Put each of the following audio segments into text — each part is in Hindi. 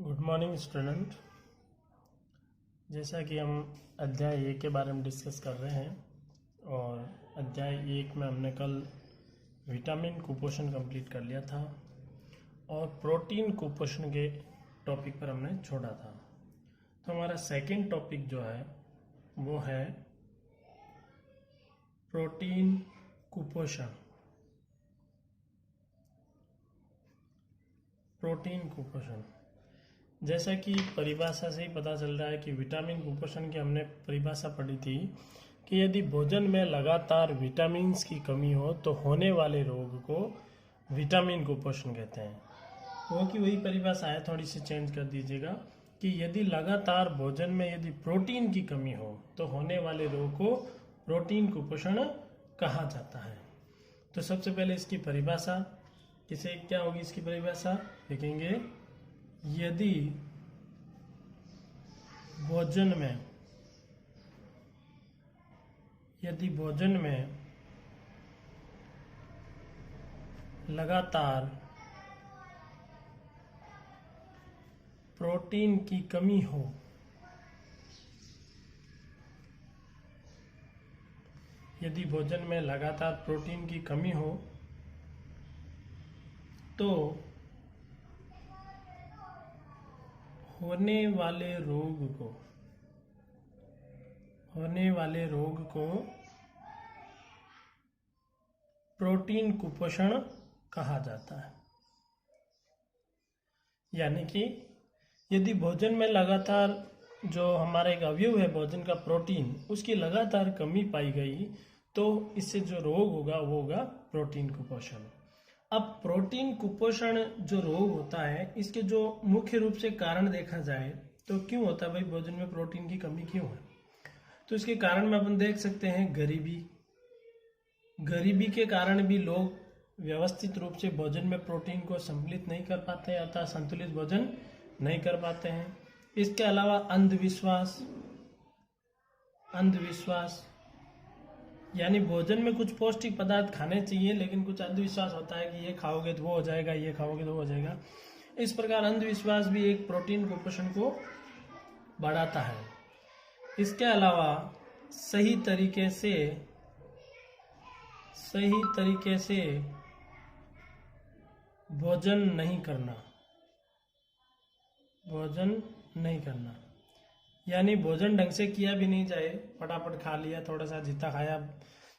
Good morning student. जैसा कि हम अध्याय 1 के बारे में डिस्कस कर रहे हैं और अध्याय 1 में हमने कल विटामिन कुपोषण कंप्लीट कर लिया था और प्रोटीन कुपोषण के टॉपिक पर हमने छोड़ा था। तो हमारा सेकंड टॉपिक जो है वो है प्रोटीन कुपोषण। प्रोटीन कुपोषण जैसा कि परिभाषा से ही पता चल रहा है कि विटामिन कुपोषण की हमने परिभाषा पढ़ी थी कि यदि भोजन में लगातार विटामिन्स की कमी हो तो होने वाले रोग को विटामिन कुपोषण कहते हैं। वो की वही परिभाषा है, थोड़ी सी चेंज कर दीजिएगा कि यदि लगातार भोजन में यदि प्रोटीन की कमी हो तो होने वाले रोग को प्रोटीन कुपोषण कहा जाता है। तो सबसे पहले इसकी परिभाषा किसे क्या होगी, इसकी परिभाषा देखेंगे। यदि भोजन में लगातार प्रोटीन की कमी हो यदि भोजन में लगातार प्रोटीन की कमी हो तो होने वाले रोग को प्रोटीन कुपोषण कहा जाता है। यानी कि यदि भोजन में लगातार जो हमारा एक अवयव है भोजन का प्रोटीन, उसकी लगातार कमी पाई गई तो इससे जो रोग होगा वो होगा प्रोटीन कुपोषण। अब प्रोटीन कुपोषण जो रोग होता है इसके जो मुख्य रूप से कारण देखा जाए तो क्यों होता है भाई, भोजन में प्रोटीन की कमी क्यों है? तो इसके कारण में अपन देख सकते हैं गरीबी के कारण भी लोग व्यवस्थित रूप से भोजन में प्रोटीन को सम्मिलित नहीं कर पाते हैं अर्थात संतुलित भोजन नहीं कर पाते हैं। इसके अलावा अंधविश्वास यानी भोजन में कुछ पौष्टिक पदार्थ खाने चाहिए लेकिन कुछ अंधविश्वास होता है कि ये खाओगे तो वो हो जाएगा, ये खाओगे तो वो हो जाएगा। इस प्रकार अंधविश्वास भी एक प्रोटीन कुपोषण को बढ़ाता है। इसके अलावा सही तरीके से भोजन नहीं करना यानी भोजन ढंग से किया भी नहीं जाए, फटाफट खा लिया, थोड़ा सा जितना खाया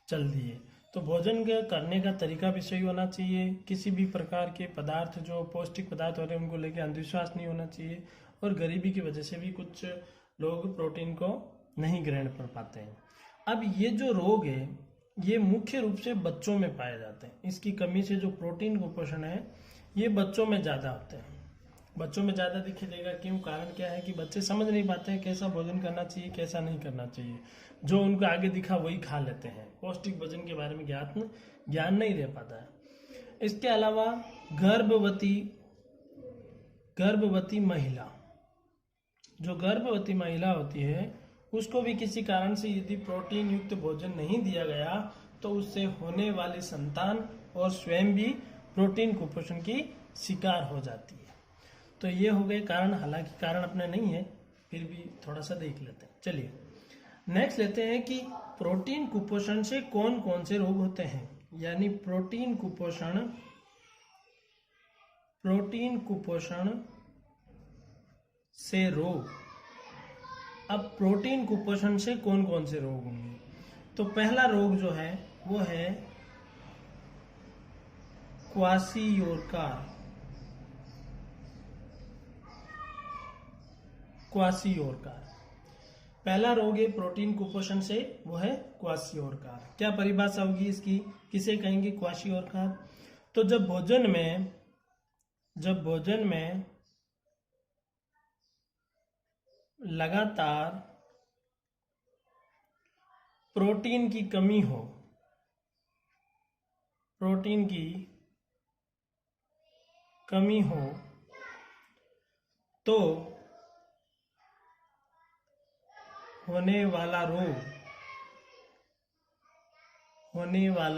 चल दिए। तो भोजन के करने का तरीका भी सही होना चाहिए। किसी भी प्रकार के पदार्थ जो पौष्टिक पदार्थ हो रहे हैं उनको लेकर अंधविश्वास नहीं होना चाहिए। और गरीबी की वजह से भी कुछ लोग प्रोटीन को नहीं ग्रहण कर पाते हैं। अब ये जो रोग है ये मुख्य रूप से बच्चों में पाए जाते हैं। इसकी कमी से जो प्रोटीन कुपोषण है ये बच्चों में ज़्यादा होते हैं। बच्चों में ज़्यादा दिखाई देगा। क्यों? कारण क्या है कि बच्चे समझ नहीं पाते हैं कैसा भोजन करना चाहिए कैसा नहीं करना चाहिए। जो उनको आगे दिखा वही खा लेते हैं। पौष्टिक भोजन के बारे में ज्ञान नहीं रह पाता है। इसके अलावा गर्भवती महिला होती है उसको भी किसी कारण से यदि प्रोटीन युक्त भोजन नहीं दिया गया तो उससे होने वाली संतान और स्वयं भी प्रोटीन कुपोषण की शिकार हो जाती है। तो ये हो गए कारण, हालांकि कारण अपने नहीं है फिर भी थोड़ा सा देख लेते हैं। चलिए नेक्स्ट लेते हैं कि प्रोटीन कुपोषण से कौन कौन से रोग होते हैं। यानी प्रोटीन कुपोषण से रोग। अब प्रोटीन कुपोषण से कौन कौन से रोग होंगे? तो पहला रोग जो है वो है क्वाशियोरकार। पहला रोग है प्रोटीन कुपोषण से, वो है क्वाशियोरकार। क्या परिभाषा होगी इसकी, किसे कहेंगे क्वाशियोरकार? तो जब भोजन में लगातार प्रोटीन की कमी हो तो होने वाला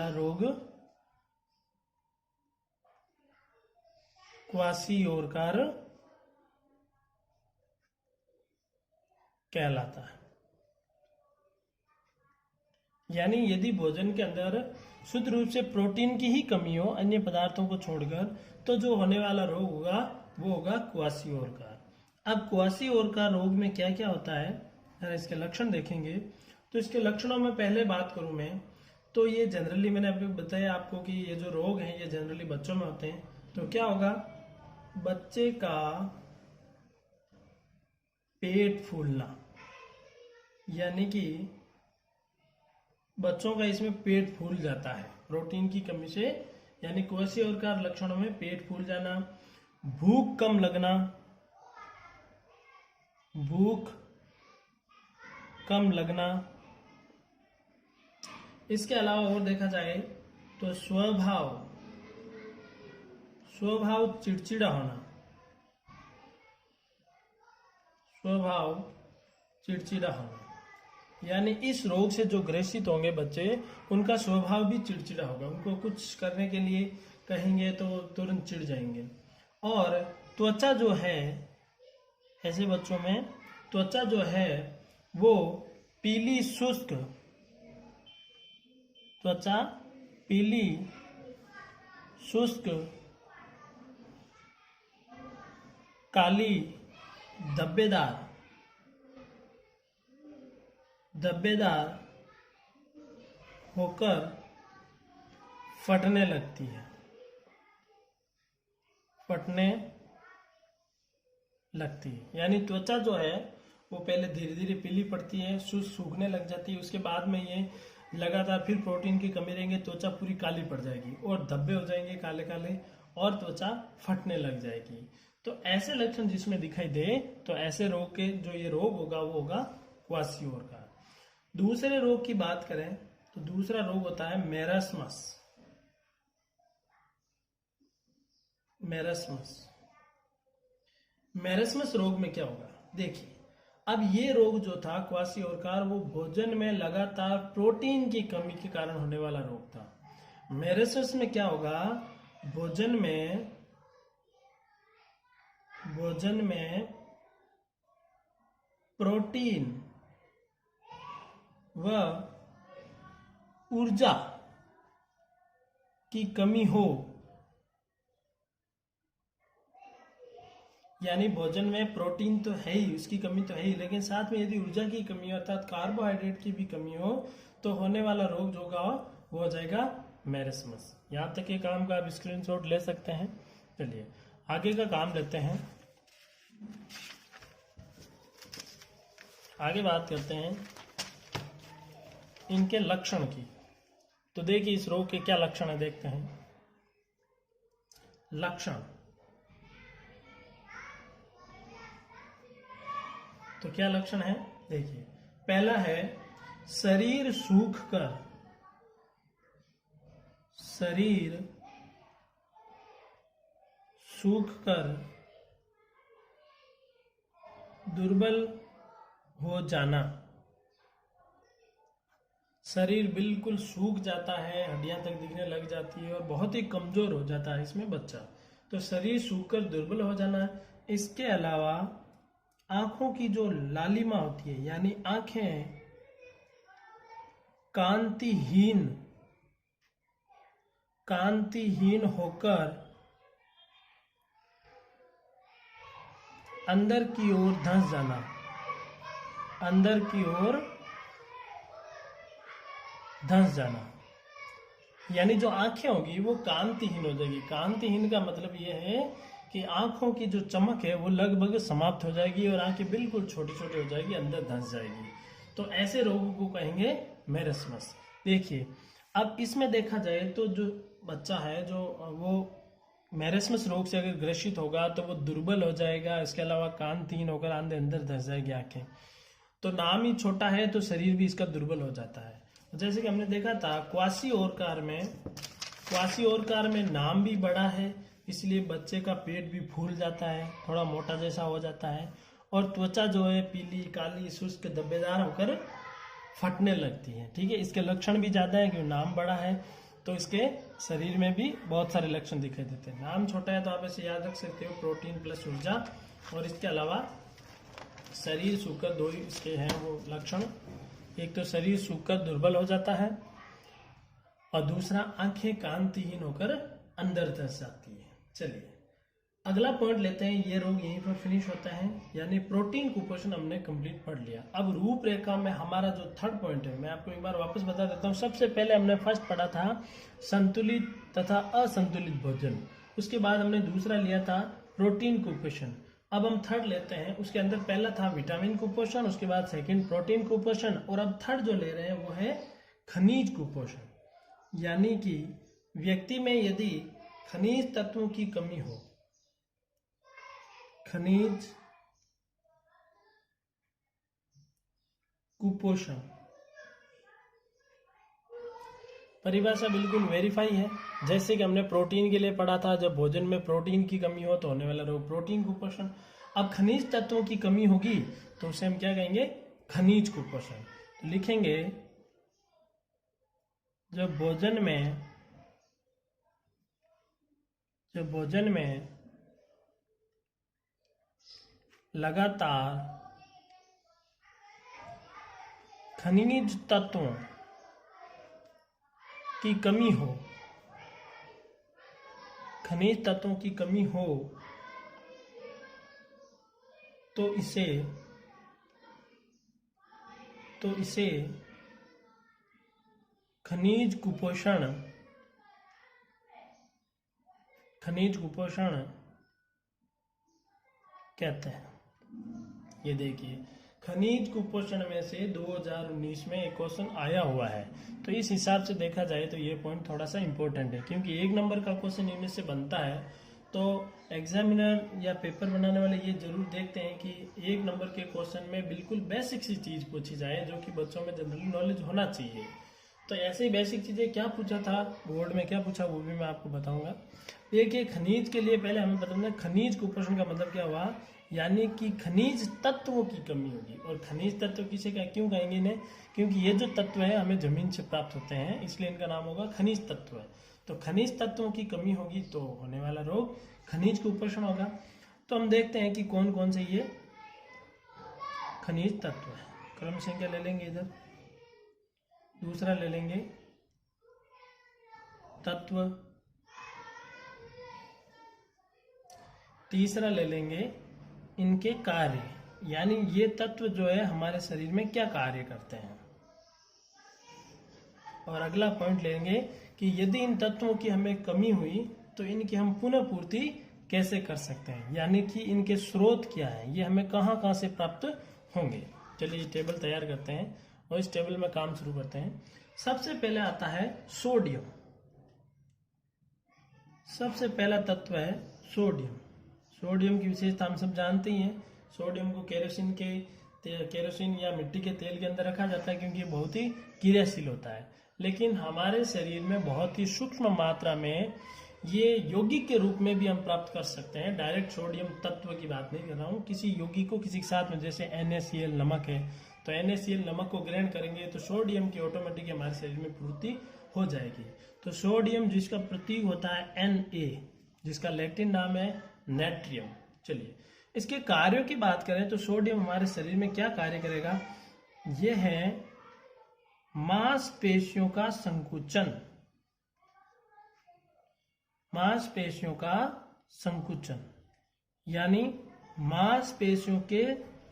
रोग क्वाशियोरकार कहलाता है। यानी यदि भोजन के अंदर शुद्ध रूप से प्रोटीन की ही कमी हो अन्य पदार्थों को छोड़कर, तो जो होने वाला रोग होगा वो होगा क्वासियोर का। अब क्वासियोर का रोग में क्या क्या होता है, अगर इसके लक्षण देखेंगे तो इसके लक्षणों में पहले बात करूं मैं, तो ये जनरली मैंने अभी बताया आपको कि ये जो रोग हैं ये जनरली बच्चों में होते हैं। तो क्या होगा, बच्चे का पेट फूलना, यानी कि बच्चों का इसमें पेट फूल जाता है प्रोटीन की कमी से, यानी क्वासियोर का लक्षणों में पेट फूल जाना, भूख कम लगना, भूख कम लगना। इसके अलावा और देखा जाए तो स्वभाव चिड़चिड़ा होना, स्वभाव चिड़चिड़ा होना, यानी इस रोग से जो ग्रसित होंगे बच्चे उनका स्वभाव भी चिड़चिड़ा होगा, उनको कुछ करने के लिए कहेंगे तो तुरंत चिढ़ जाएंगे। और त्वचा जो है, ऐसे बच्चों में त्वचा जो है वो पीली शुष्क, त्वचा पीली शुष्क काली धब्बेदार होकर फटने लगती है, यानी त्वचा जो है वो पहले धीरे धीरे पीली पड़ती है, सूखने लग जाती है, उसके बाद में ये लगातार फिर प्रोटीन की कमी रहेंगे, त्वचा पूरी काली पड़ जाएगी और धब्बे हो जाएंगे काले काले और त्वचा फटने लग जाएगी। तो ऐसे लक्षण जिसमें दिखाई दे तो ऐसे रोग के जो ये रोग होगा वो होगा क्वासियोर का। दूसरे रोग की बात करें तो दूसरा रोग होता है मेरस्मस। मेरस्मस रोग में क्या होगा, देखिए अब ये रोग जो था क्वासियोर का, वो भोजन में लगातार प्रोटीन की कमी के कारण होने वाला रोग था। मेरस्मस में क्या होगा, भोजन में प्रोटीन व ऊर्जा की कमी हो, यानी भोजन में प्रोटीन तो है ही, उसकी कमी तो है ही, लेकिन साथ में यदि ऊर्जा की कमी हो अर्थात कार्बोहाइड्रेट की भी कमी हो तो होने वाला रोग जो होगा वो हो जाएगा मेरस्मस। यहाँ तक ये काम का आप स्क्रीनशॉट ले सकते हैं। चलिए आगे का काम लेते हैं, आगे बात करते हैं इनके लक्षण की। तो देखिए इस रोग के क्या लक्षण है, देखते हैं लक्षण। तो क्या लक्षण है, देखिए पहला है शरीर सूखकर दुर्बल हो जाना, शरीर बिल्कुल सूख जाता है, हड्डियां तक दिखने लग जाती है और बहुत ही कमजोर हो जाता है इसमें बच्चा। तो शरीर सूखकर दुर्बल हो जाना। इसके अलावा आंखों की जो लालिमा होती है, यानी आंखें कांतिहीन होकर अंदर की ओर धंस जाना, यानी जो आंखें होगी वो कांतिहीन हो जाएगी। कांतिहीन का मतलब ये है कि आंखों की जो चमक है वो लगभग समाप्त हो जाएगी और आंखें बिल्कुल छोटी छोटी हो जाएगी, अंदर धंस जाएगी। तो ऐसे रोगों को कहेंगे मेरस्मस। देखिए अब इसमें देखा जाए तो जो बच्चा है जो वो मेरस्मस रोग से अगर ग्रसित होगा तो वो दुर्बल हो जाएगा, इसके अलावा कांतिहीन होकर अंदर धंस जाएगी आंखें। तो नाम ही छोटा है तो शरीर भी इसका दुर्बल हो जाता है। जैसे कि हमने देखा था क्वासियोर में नाम भी बड़ा है, इसलिए बच्चे का पेट भी फूल जाता है, थोड़ा मोटा जैसा हो जाता है और त्वचा जो है पीली काली शुष्क धब्बेदार होकर फटने लगती है। ठीक है, इसके लक्षण भी ज्यादा है क्योंकि नाम बड़ा है, तो इसके शरीर में भी बहुत सारे लक्षण दिखाई देते हैं। नाम छोटा है तो आप ऐसे याद रख सकते हो, प्रोटीन प्लस ऊर्जा, और इसके अलावा शरीर सूखकर, दो इसके हैं वो लक्षण। एक तो शरीर सूखकर दुर्बल हो जाता है और दूसरा आंखें कांतिहीन होकर अंदर धंस जाती है। चलिए अगला पॉइंट लेते हैं, ये रोग यहीं पर फिनिश होता है, यानी प्रोटीन कुपोषण हमने कंप्लीट पढ़ लिया। अब रूपरेखा में हमारा जो थर्ड पॉइंट है, मैं आपको एक बार वापस बता देता हूँ। सबसे पहले हमने फर्स्ट पढ़ा था संतुलित तथा असंतुलित भोजन, उसके बाद हमने दूसरा लिया था प्रोटीन कुपोषण। अब हम थर्ड लेते हैं, उसके अंदर पहला था विटामिन कुपोषण, उसके बाद सेकंड प्रोटीन कुपोषण, और अब थर्ड जो ले रहे हैं वो है खनिज कुपोषण। यानी कि व्यक्ति में यदि खनिज तत्वों की कमी हो, खनिज कुपोषण, परिभाषा बिल्कुल वेरीफाई है। जैसे कि हमने प्रोटीन के लिए पढ़ा था, जब भोजन में प्रोटीन की कमी हो तो होने वाला रोग प्रोटीन कुपोषण। अब खनिज तत्वों की कमी होगी तो उसे हम क्या कहेंगे, खनिज कुपोषण। तो लिखेंगे जब भोजन में लगातार खनिज तत्वों की कमी हो, खनिज तत्वों की कमी हो तो इसे खनिज कुपोषण कहते हैं। ये देखिए खनिज कुपोषण में से 2019 में एक क्वेश्चन आया हुआ है, तो इस हिसाब से देखा जाए तो ये पॉइंट थोड़ा सा इंपॉर्टेंट है, क्योंकि 1 नंबर का क्वेश्चन इनमें से बनता है। तो एग्जामिनर या पेपर बनाने वाले ये जरूर देखते हैं कि 1 नंबर के क्वेश्चन में बिल्कुल बेसिक सी चीज पूछी जाए जो कि बच्चों में जनरल नॉलेज होना चाहिए। तो ऐसे ही बेसिक चीजें क्या पूछा था बोर्ड में, क्या पूछा वो भी मैं आपको बताऊंगा। देखिए खनिज के लिए पहले हमें बताना, खनिज कुपोषण का मतलब क्या हुआ, यानी कि खनिज तत्वों की कमी होगी। और खनिज तत्व किसे क्यों कहेंगे इन्हें, क्योंकि ये जो तत्व है हमें जमीन से प्राप्त होते हैं, इसलिए इनका नाम होगा खनिज तत्व। तो खनिज तत्वों की कमी होगी तो होने वाला रोग खनिज कुपोषण होगा। तो हम देखते हैं कि कौन कौन से ये खनिज तत्व है। क्रम संख्या ले लेंगे, इधर दूसरा ले लेंगे तत्व, तीसरा ले लेंगे इनके कार्य, यानी ये तत्व जो है हमारे शरीर में क्या कार्य करते हैं। और अगला पॉइंट लेंगे कि यदि इन तत्वों की हमें कमी हुई तो इनकी हम पुनः पूर्ति कैसे कर सकते हैं, यानी कि इनके स्रोत क्या है, ये हमें कहाँ कहाँ से प्राप्त होंगे। चलिए ये टेबल तैयार करते हैं और इस टेबल में काम शुरू करते हैं। सबसे पहले आता है सोडियम। सबसे पहला तत्व है सोडियम। सोडियम की विशेषता हम सब जानते ही हैं। सोडियम को केरोसिन या मिट्टी के तेल के अंदर रखा जाता है क्योंकि ये बहुत ही क्रियाशील होता है, लेकिन हमारे शरीर में बहुत ही सूक्ष्म मात्रा में ये यौगिक के रूप में भी हम प्राप्त कर सकते हैं। डायरेक्ट सोडियम तत्व की बात नहीं कर रहा हूँ, किसी यौगिक को किसी के साथ में, जैसे NaCl नमक है, तो NaCl नमक को ग्रहण करेंगे तो सोडियम की ऑटोमेटिक हमारे शरीर में पूर्ति हो जाएगी। तो सोडियम जिसका प्रतीक होता है Na, जिसका लैटिन नाम है नेट्रियम। चलिए इसके कार्यों की बात करें तो सोडियम हमारे शरीर में क्या कार्य करेगा, यह है मांसपेशियों का संकुचन। मांसपेशियों का संकुचन, यानी मांसपेशियों के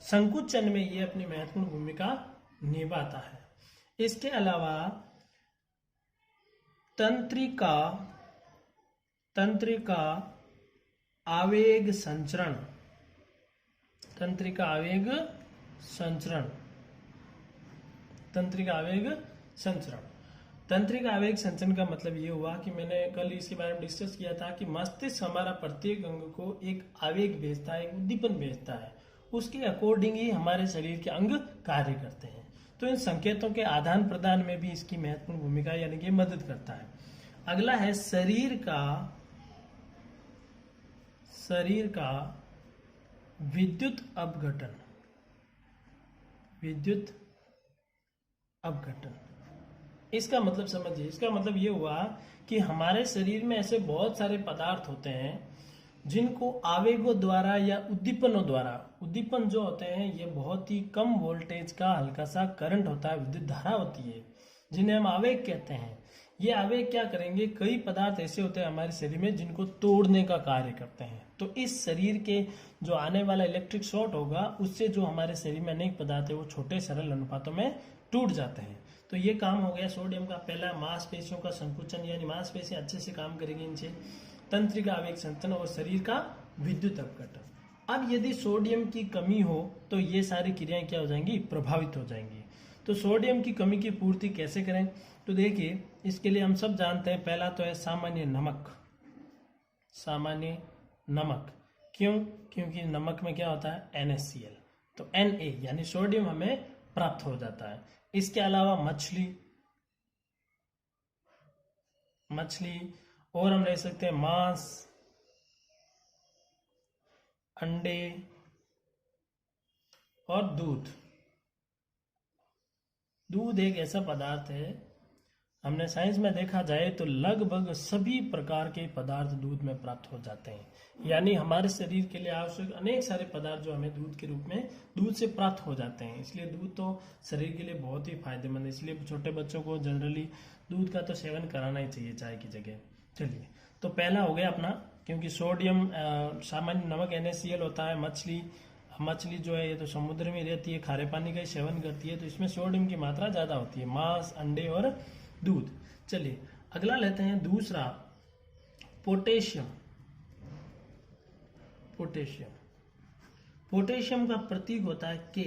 संकुचन में ये अपनी महत्वपूर्ण भूमिका निभाता है। इसके अलावा तंत्रिका आवेग संचरण, तंत्रिका आवेग संचरण। तंत्रिका आवेग संचरण का मतलब ये हुआ कि मैंने कल इसके बारे में डिस्कस किया था कि मस्तिष्क हमारा प्रत्येक अंग को एक आवेग भेजता है, एक उद्दीपन भेजता है, उसके अकॉर्डिंग ही हमारे शरीर के अंग कार्य करते हैं। तो इन संकेतों के आदान प्रदान में भी इसकी महत्वपूर्ण भूमिका यानी कि मदद करता है। अगला है शरीर का विद्युत अपघटन। इसका मतलब समझिए, इसका मतलब ये हुआ कि हमारे शरीर में ऐसे बहुत सारे पदार्थ होते हैं जिनको आवेगों द्वारा या उद्दीपनों द्वारा, उद्दीपन जो होते हैं ये बहुत ही कम वोल्टेज का हल्का सा करंट होता है, विद्युत धारा होती है, जिन्हें हम आवेग कहते हैं। ये आवेग क्या करेंगे, कई पदार्थ ऐसे होते हैं हमारे शरीर में जिनको तोड़ने का कार्य करते हैं। तो इस शरीर के जो आने वाला इलेक्ट्रिक शॉर्ट होगा उससे जो हमारे शरीर में अनेक पदार्थ है वो छोटे सरल अनुपातों में टूट जाते हैं। तो ये काम हो गया सोडियम का। पहला, मांसपेशियों का संकुचन, यानी मांसपेशियां अच्छे से काम करेगी इनसे, तंत्रिका आवेग संतुलन और शरीर का विद्युत अपघटन। अब यदि सोडियम की कमी हो तो ये सारी क्रियाएं क्या हो जाएंगी, प्रभावित हो जाएंगी। तो सोडियम की कमी की पूर्ति कैसे करें, तो देखिए इसके लिए हम सब जानते हैं, पहला तो है सामान्य नमक। सामान्य नमक क्यों, क्योंकि नमक में क्या होता है NaCl, तो Na यानी सोडियम हमें प्राप्त हो जाता है। इसके अलावा मछली, और हम ले सकते हैं मांस, अंडे और दूध। दूध एक ऐसा पदार्थ है, हमने साइंस में देखा जाए तो लगभग सभी प्रकार के पदार्थ दूध में प्राप्त हो जाते हैं। यानी हमारे शरीर के लिए आवश्यक अनेक सारे पदार्थ जो हमें दूध के रूप में दूध से प्राप्त हो जाते हैं। इसलिए दूध तो शरीर के लिए बहुत ही फायदेमंद है। इसलिए छोटे बच्चों को जनरली दूध का तो सेवन कराना ही चाहिए चाय की जगह। चलिए, तो पहला हो गया अपना, क्योंकि सोडियम सामान्य नमक NaCl होता है। मछली जो है ये तो समुद्र में रहती है, खारे पानी का ही सेवन करती है, तो इसमें सोडियम की मात्रा ज्यादा होती है। मांस, अंडे और दूध। चलिए अगला लेते हैं दूसरा, पोटेशियम। पोटेशियम का प्रतीक होता है के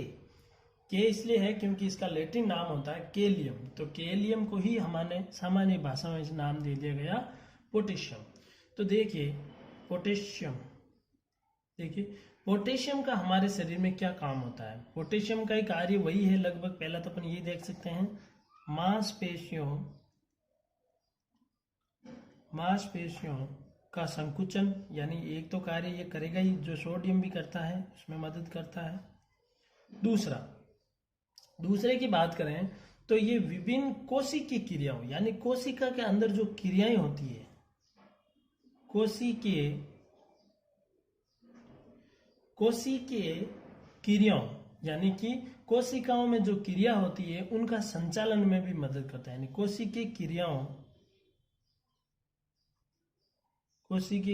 इसलिए है क्योंकि इसका लैटिन नाम होता है केलियम। तो केलियम को ही हमारे सामान्य भाषा में नाम दे दिया गया पोटेशियम। तो देखिए पोटेशियम का हमारे शरीर में क्या काम होता है। पोटेशियम का ही कार्य वही है लगभग, पहला तो अपन ये देख सकते हैं, मांसपेशियों का संकुचन, यानी एक तो कार्य ये करेगा ही जो सोडियम भी करता है, उसमें मदद करता है। दूसरे की बात करें तो ये विभिन्न कोशिकीय क्रियाओं, यानी कोशिका के अंदर जो क्रियाएं होती है, कोशिकीय क्रियाओं, यानी कि कोशिकाओं में जो क्रिया होती है उनका संचालन में भी मदद करता है। यानी कोशिकीय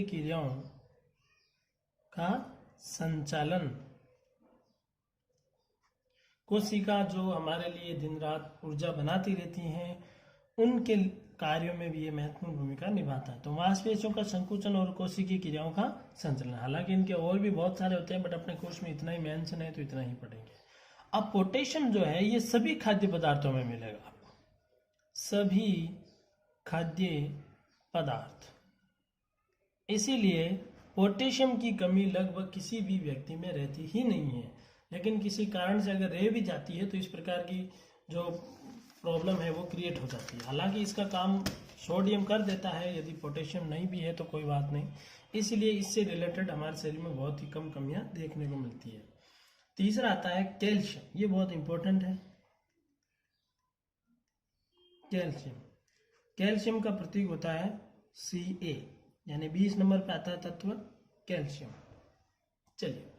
क्रियाओं का संचालन, कोशिका जो हमारे लिए दिन रात ऊर्जा बनाती रहती हैं, उनके कार्यों में भी ये महत्वपूर्ण भूमिका निभाता है। तो मांसपेशियों का संकुचन और कोशिकीय क्रियाओं का संचालन, हालांकि इनके और भी बहुत सारे होते हैं, बट अपने कोर्स में इतना ही मेंशन है तो इतना ही पढ़ेंगे। अब पोटेशियम जो है ये सभी खाद्य पदार्थों में मिलेगा आपको, सभी खाद्य पदार्थ। इसीलिए पोटेशियम की कमी लगभग किसी भी व्यक्ति में रहती ही नहीं है, लेकिन किसी कारण से अगर रह भी जाती है तो इस प्रकार की जो प्रॉब्लम है वो क्रिएट हो जाती है। हालांकि इसका काम सोडियम कर देता है, यदि पोटेशियम नहीं भी है तो कोई बात नहीं। इसलिए इससे रिलेटेड हमारे शरीर में बहुत ही कम कमियां देखने को मिलती है। तीसरा आता है कैल्शियम, ये बहुत इंपॉर्टेंट है। कैल्शियम का प्रतीक होता है Ca, यानी 20 नंबर पे आता है तत्व कैल्शियम। चलिए,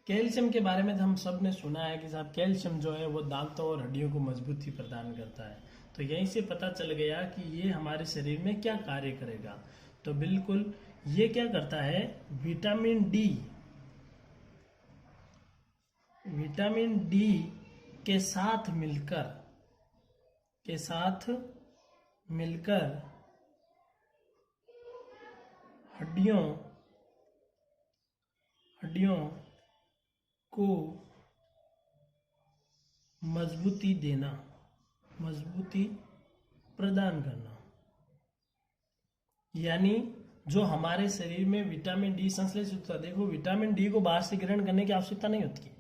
कैल्शियम के बारे में हम सब ने सुना है कि साहब कैल्शियम जो है वो दांतों और हड्डियों को मजबूती प्रदान करता है। तो यहीं से पता चल गया कि ये हमारे शरीर में क्या कार्य करेगा। तो बिल्कुल ये क्या करता है, विटामिन डी के साथ मिलकर हड्डियों को मजबूती प्रदान करना। यानी जो हमारे शरीर में विटामिन डी संश्लेषित होता है, देखो विटामिन डी को बाहर से ग्रहण करने की आवश्यकता नहीं होती है।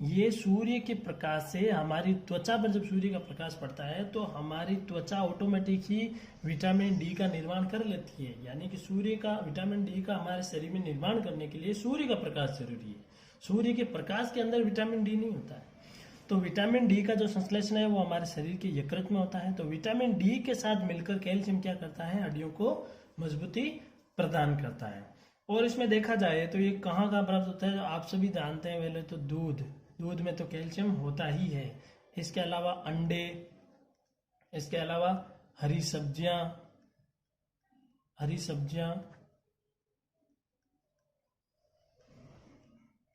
ये सूर्य के प्रकाश से हमारी त्वचा पर जब सूर्य का प्रकाश पड़ता है तो हमारी त्वचा ऑटोमेटिक ही विटामिन डी का निर्माण कर लेती है। यानी कि विटामिन डी का हमारे शरीर में निर्माण करने के लिए सूर्य का प्रकाश जरूरी है। सूर्य के प्रकाश के अंदर विटामिन डी नहीं होता है। तो विटामिन डी का जो संश्लेषण है वो हमारे शरीर के यकृत में होता है। तो विटामिन डी के साथ मिलकर कैल्शियम क्या करता है, हड्डियों को मजबूती प्रदान करता है। और इसमें देखा जाए तो ये कहाँ कहाँ प्राप्त होता है, आप सभी जानते हैं। पहले तो दूध, दूध में तो कैल्शियम होता ही है। इसके अलावा अंडे, इसके अलावा हरी सब्जियां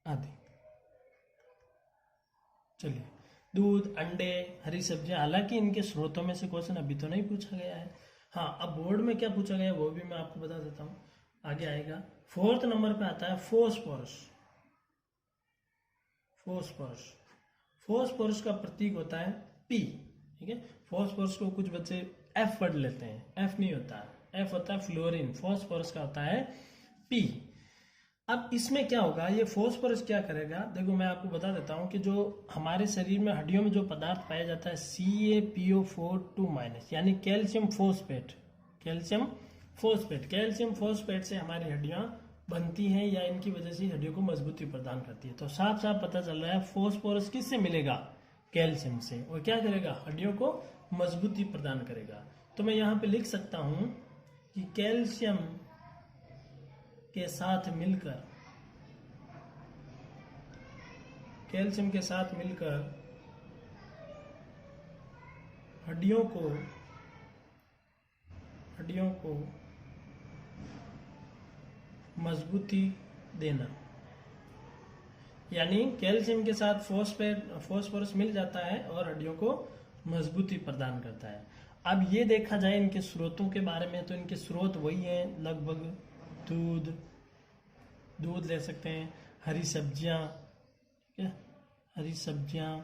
आदि। चलिए, दूध, अंडे, हरी सब्जियां, हालांकि इनके स्रोतों में से क्वेश्चन अभी तो नहीं पूछा गया है। हाँ, अब बोर्ड में क्या पूछा गया है वो भी मैं आपको बता देता हूँ, आगे आएगा। 4th नंबर पे आता है फॉस्फोरस। फॉस्फोरस का प्रतीक होता है P, ठीक है। फॉस्फोरस को कुछ बच्चे F पढ़ लेते हैं, F नहीं होता, F होता है फ्लोरीन, फॉस्फोरस का होता है P। अब इसमें क्या होगा, ये फॉस्फोरस क्या करेगा, देखो मैं आपको बता देता हूँ कि जो हमारे शरीर में हड्डियों में जो पदार्थ पाया जाता है CaPO4 यानी कैल्शियम फोस्फेट। कैल्शियम फोस्फेट से हमारी हड्डियां बनती हैं या इनकी वजह से हड्डियों को मजबूती प्रदान करती है। तो साफ साफ पता चल रहा है फॉस्फोरस किससे मिलेगा, कैल्शियम से, और क्या करेगा, हड्डियों को मजबूती प्रदान करेगा। तो मैं यहाँ पे लिख सकता हूं कि कैल्शियम के साथ मिलकर हड्डियों को मजबूती देना, यानी कैल्शियम के साथ फॉस्फोरस मिल जाता है और हड्डियों को मजबूती प्रदान करता है। अब ये देखा जाए इनके स्रोतों के बारे में, तो इनके स्रोत वही हैं लगभग, दूध ले सकते हैं, हरी सब्जियां, ठीक है, हरी सब्जियां,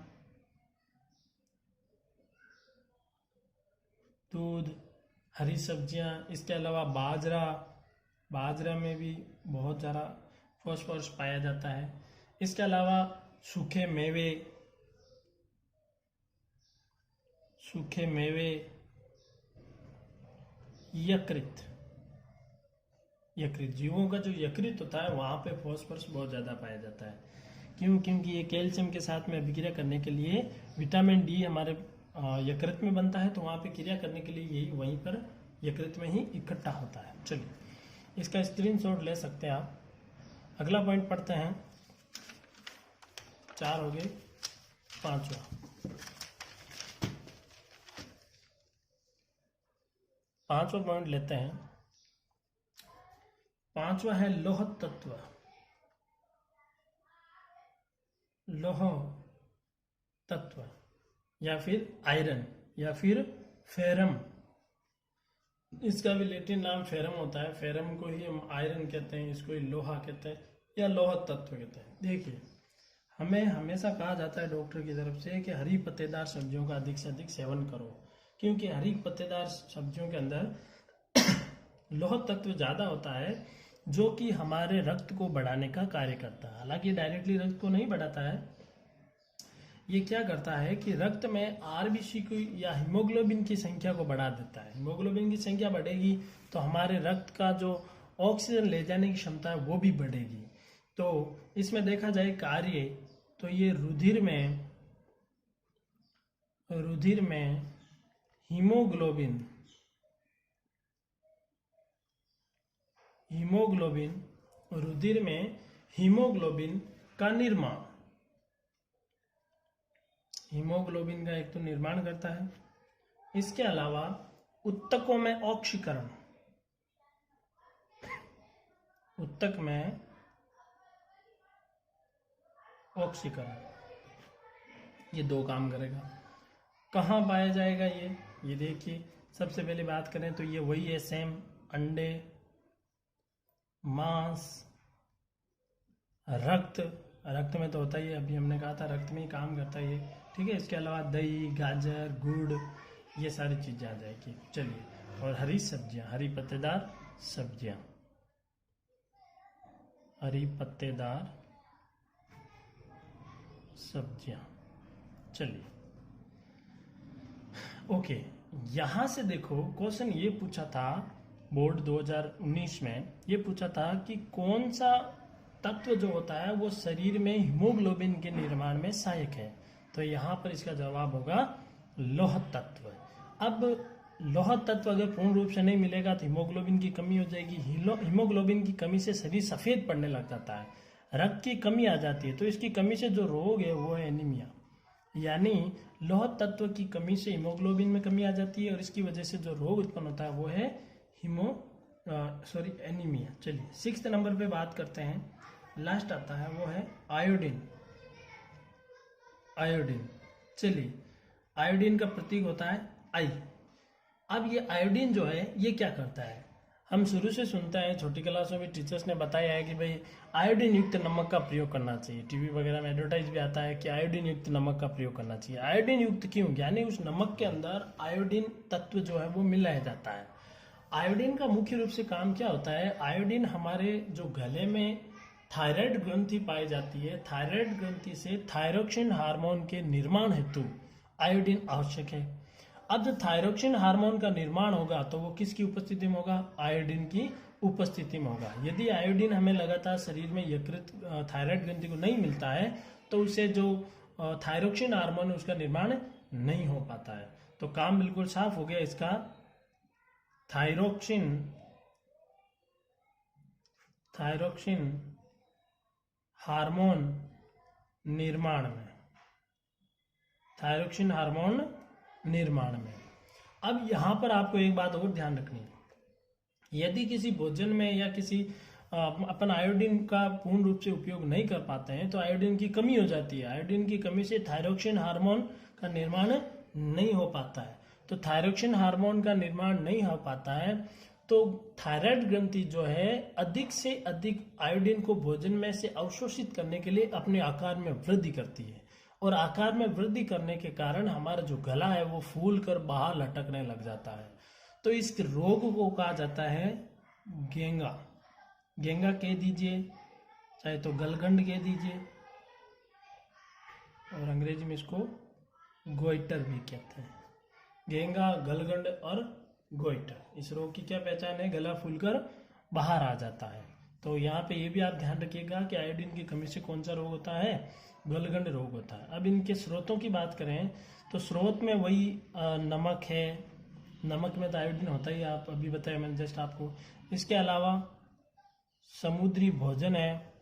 दूध, हरी सब्जियां, इसके अलावा बाजरा में भी बहुत ज़्यादा फॉस्फोरस पाया जाता है। इसके अलावा सूखे मेवे, यकृत, जीवों का जो यकृत होता है वहां पे फॉस्फोरस बहुत ज़्यादा पाया जाता है। क्यों? क्योंकि ये कैल्शियम के साथ में अभिक्रिया करने के लिए विटामिन डी हमारे यकृत में बनता है, तो वहां पे क्रिया करने के लिए यही वहीं पर यकृत में ही इकट्ठा होता है। चलिए, इसका स्क्रीनशॉट ले सकते हैं आप। अगला पॉइंट पढ़ते हैं, 4 हो गए, 5वां पॉइंट लेते हैं। 5वां है लौह तत्व या फिर आयरन या फिर फेरम। इसका भी लैटिन नाम फेरम होता है। फेरम को ही हम आयरन कहते हैं, इसको ही लोहा कहते हैं या लौह तत्व कहते हैं। देखिए, हमें हमेशा कहा जाता है डॉक्टर की तरफ से कि हरी पत्तेदार सब्जियों का अधिक से अधिक सेवन करो, क्योंकि हरी पत्तेदार सब्जियों के अंदर लौह तत्व ज़्यादा होता है, जो कि हमारे रक्त को बढ़ाने का कार्य करता है। हालांकि डायरेक्टली रक्त को नहीं बढ़ाता है, ये क्या करता है कि रक्त में आरबीसी की या हीमोग्लोबिन की संख्या को बढ़ा देता है। हीमोग्लोबिन की संख्या बढ़ेगी तो हमारे रक्त का जो ऑक्सीजन ले जाने की क्षमता है वो भी बढ़ेगी। तो इसमें देखा जाए कार्य, तो ये रुधिर में रुधिर में हीमोग्लोबिन का निर्माण, हीमोग्लोबिन का एक तो निर्माण करता है। इसके अलावा उत्तकों में ऑक्सीकरण, ये 2 काम करेगा। कहाँ पाया जाएगा ये देखिए, सबसे पहले बात करें तो ये वही है सेम, अंडे, मांस, रक्त में तो होता ही है, अभी हमने कहा था रक्त में ही काम करता है ये, ठीक है। इसके अलावा दही, गाजर, गुड़, ये सारी चीजें आ जाएगी। चलिए, और हरी सब्जियां, हरी पत्तेदार सब्जियां, चलिए ओके। यहां से देखो क्वेश्चन ये पूछा था बोर्ड 2019 में, ये पूछा था कि कौन सा तत्व जो होता है वो शरीर में हीमोग्लोबिन के निर्माण में सहायक है। तो यहाँ पर इसका जवाब होगा लौह तत्व। अब लौह तत्व अगर पूर्ण रूप से नहीं मिलेगा तो हीमोग्लोबिन की कमी हो जाएगी। हीमोग्लोबिन की कमी से शरीर सफ़ेद पड़ने लग जाता है, रक्त की कमी आ जाती है। तो इसकी कमी से जो रोग है वो है एनीमिया, यानी लौह तत्व की कमी से हीमोग्लोबिन में कमी आ जाती है और इसकी वजह से जो रोग उत्पन्न होता है वो है एनीमिया। चलिए 6th नंबर पे बात करते हैं, लास्ट आता है वो है आयोडीन। आयोडीन, चलिए आयोडीन का प्रतीक होता है आई। अब ये आयोडीन जो है ये क्या करता है, हम शुरू से सुनते हैं, छोटी क्लासों में टीचर्स ने बताया है कि भाई आयोडीन युक्त नमक का प्रयोग करना चाहिए। टीवी वगैरह में एडवर्टाइज भी आता है कि आयोडीन युक्त नमक का प्रयोग करना चाहिए। आयोडीन युक्त क्यों, यानी उस नमक के अंदर आयोडीन तत्व जो है वो मिलाया जाता है। आयोडीन का मुख्य रूप से काम क्या होता है, आयोडीन हमारे जो गले में थायराइड ग्रंथि पाई जाती है, थायराइड ग्रंथि से थायरोक्सिन हार्मोन के निर्माण हेतु आयोडीन आवश्यक है। अब जब थायरोक्सिन हार्मोन का निर्माण होगा तो वो किसकी उपस्थिति में होगा, आयोडीन की उपस्थिति में होगा। यदि आयोडीन हमें लगातार शरीर में यकृत थायराइड ग्रंथि को नहीं मिलता है तो उसे जो थायरोक्सिन हार्मोन है उसका निर्माण नहीं हो पाता है। तो काम बिल्कुल साफ हो गया इसका, थायरोक्सिन हार्मोन निर्माण में, थायरोक्सिन हार्मोन निर्माण में। अब यहां पर आपको एक बात और ध्यान रखनी है, यदि किसी भोजन में या किसी अपन आयोडीन का पूर्ण रूप से उपयोग नहीं कर पाते हैं तो आयोडीन की कमी हो जाती है। आयोडीन की कमी से थायरोक्सिन हार्मोन का निर्माण नहीं हो पाता है। तो थायरोक्सिन हार्मोन का निर्माण नहीं हो पाता है तो थायराइड ग्रंथि जो है अधिक से अधिक आयोडीन को भोजन में से अवशोषित करने के लिए अपने आकार में वृद्धि करती है और आकार में वृद्धि करने के कारण हमारा जो गला है वो फूल कर बाहर लटकने लग जाता है। तो इस रोग को कहा जाता है गेंगा। गेंगा कह दीजिए, चाहे तो गलगंड कह दीजिए, और अंग्रेजी में इसको गोइटर भी कहते हैं। गेंगा, गलगंड और गोइटर, इस रोग की क्या पहचान है, गला फूलकर बाहर आ जाता है। तो यहाँ पे ये भी आप ध्यान रखिएगा कि आयोडीन की कमी से कौन सा रोग होता है, गलगंड रोग होता है। अब इनके स्रोतों की बात करें तो स्रोत में वही नमक है, नमक में तो आयोडीन होता ही, आप अभी बताया मैंने जस्ट आपको। इसके अलावा समुद्री भोजन है,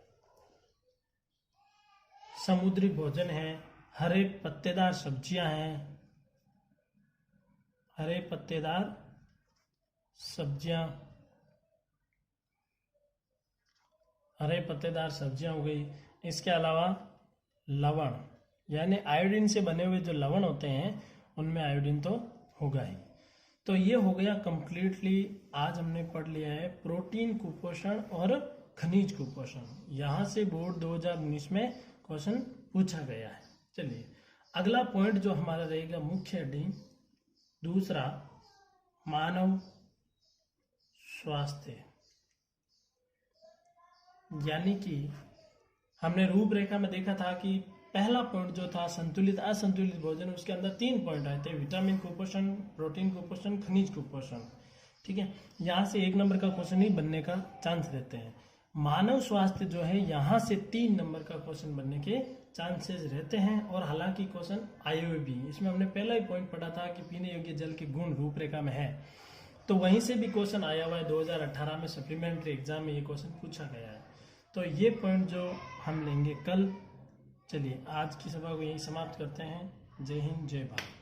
समुद्री भोजन है, हरे पत्तेदार सब्जियां हैं, हरे पत्तेदार सब्जियां, हरे पत्तेदार सब्जियां हो गई। इसके अलावा लवण, यानी आयोडीन से बने हुए जो लवण होते हैं उनमें आयोडीन तो होगा ही। तो ये हो गया कंप्लीटली, आज हमने पढ़ लिया है प्रोटीन कुपोषण और खनिज कुपोषण। यहाँ से बोर्ड 2019 में क्वेश्चन पूछा गया है। चलिए अगला पॉइंट जो हमारा रहेगा मुख्य हेडिंग दूसरा, मानव स्वास्थ्य। यानी कि हमने रूपरेखा में देखा था कि पहला पॉइंट जो था संतुलित असंतुलित भोजन, उसके अंदर 3 पॉइंट आए थे, विटामिन कुपोषण, प्रोटीन कुपोषण, खनिज कुपोषण। ठीक है, यहाँ से 1 नंबर का क्वेश्चन ही बनने का चांस रहते हैं। मानव स्वास्थ्य जो है यहाँ से 3 नंबर का क्वेश्चन बनने के चांसेस रहते हैं। और हालांकि क्वेश्चन आए हुए भी, इसमें हमने पहला ही पॉइंट पढ़ा था कि पीने योग्य जल के गुण रूपरेखा में है, तो वहीं से भी क्वेश्चन आया हुआ है। 2018 में सप्लीमेंट्री एग्जाम में ये क्वेश्चन पूछा गया है। तो ये पॉइंट जो हम लेंगे कल। चलिए आज की सभा को यही समाप्त करते हैं। जय हिंद, जय भारत।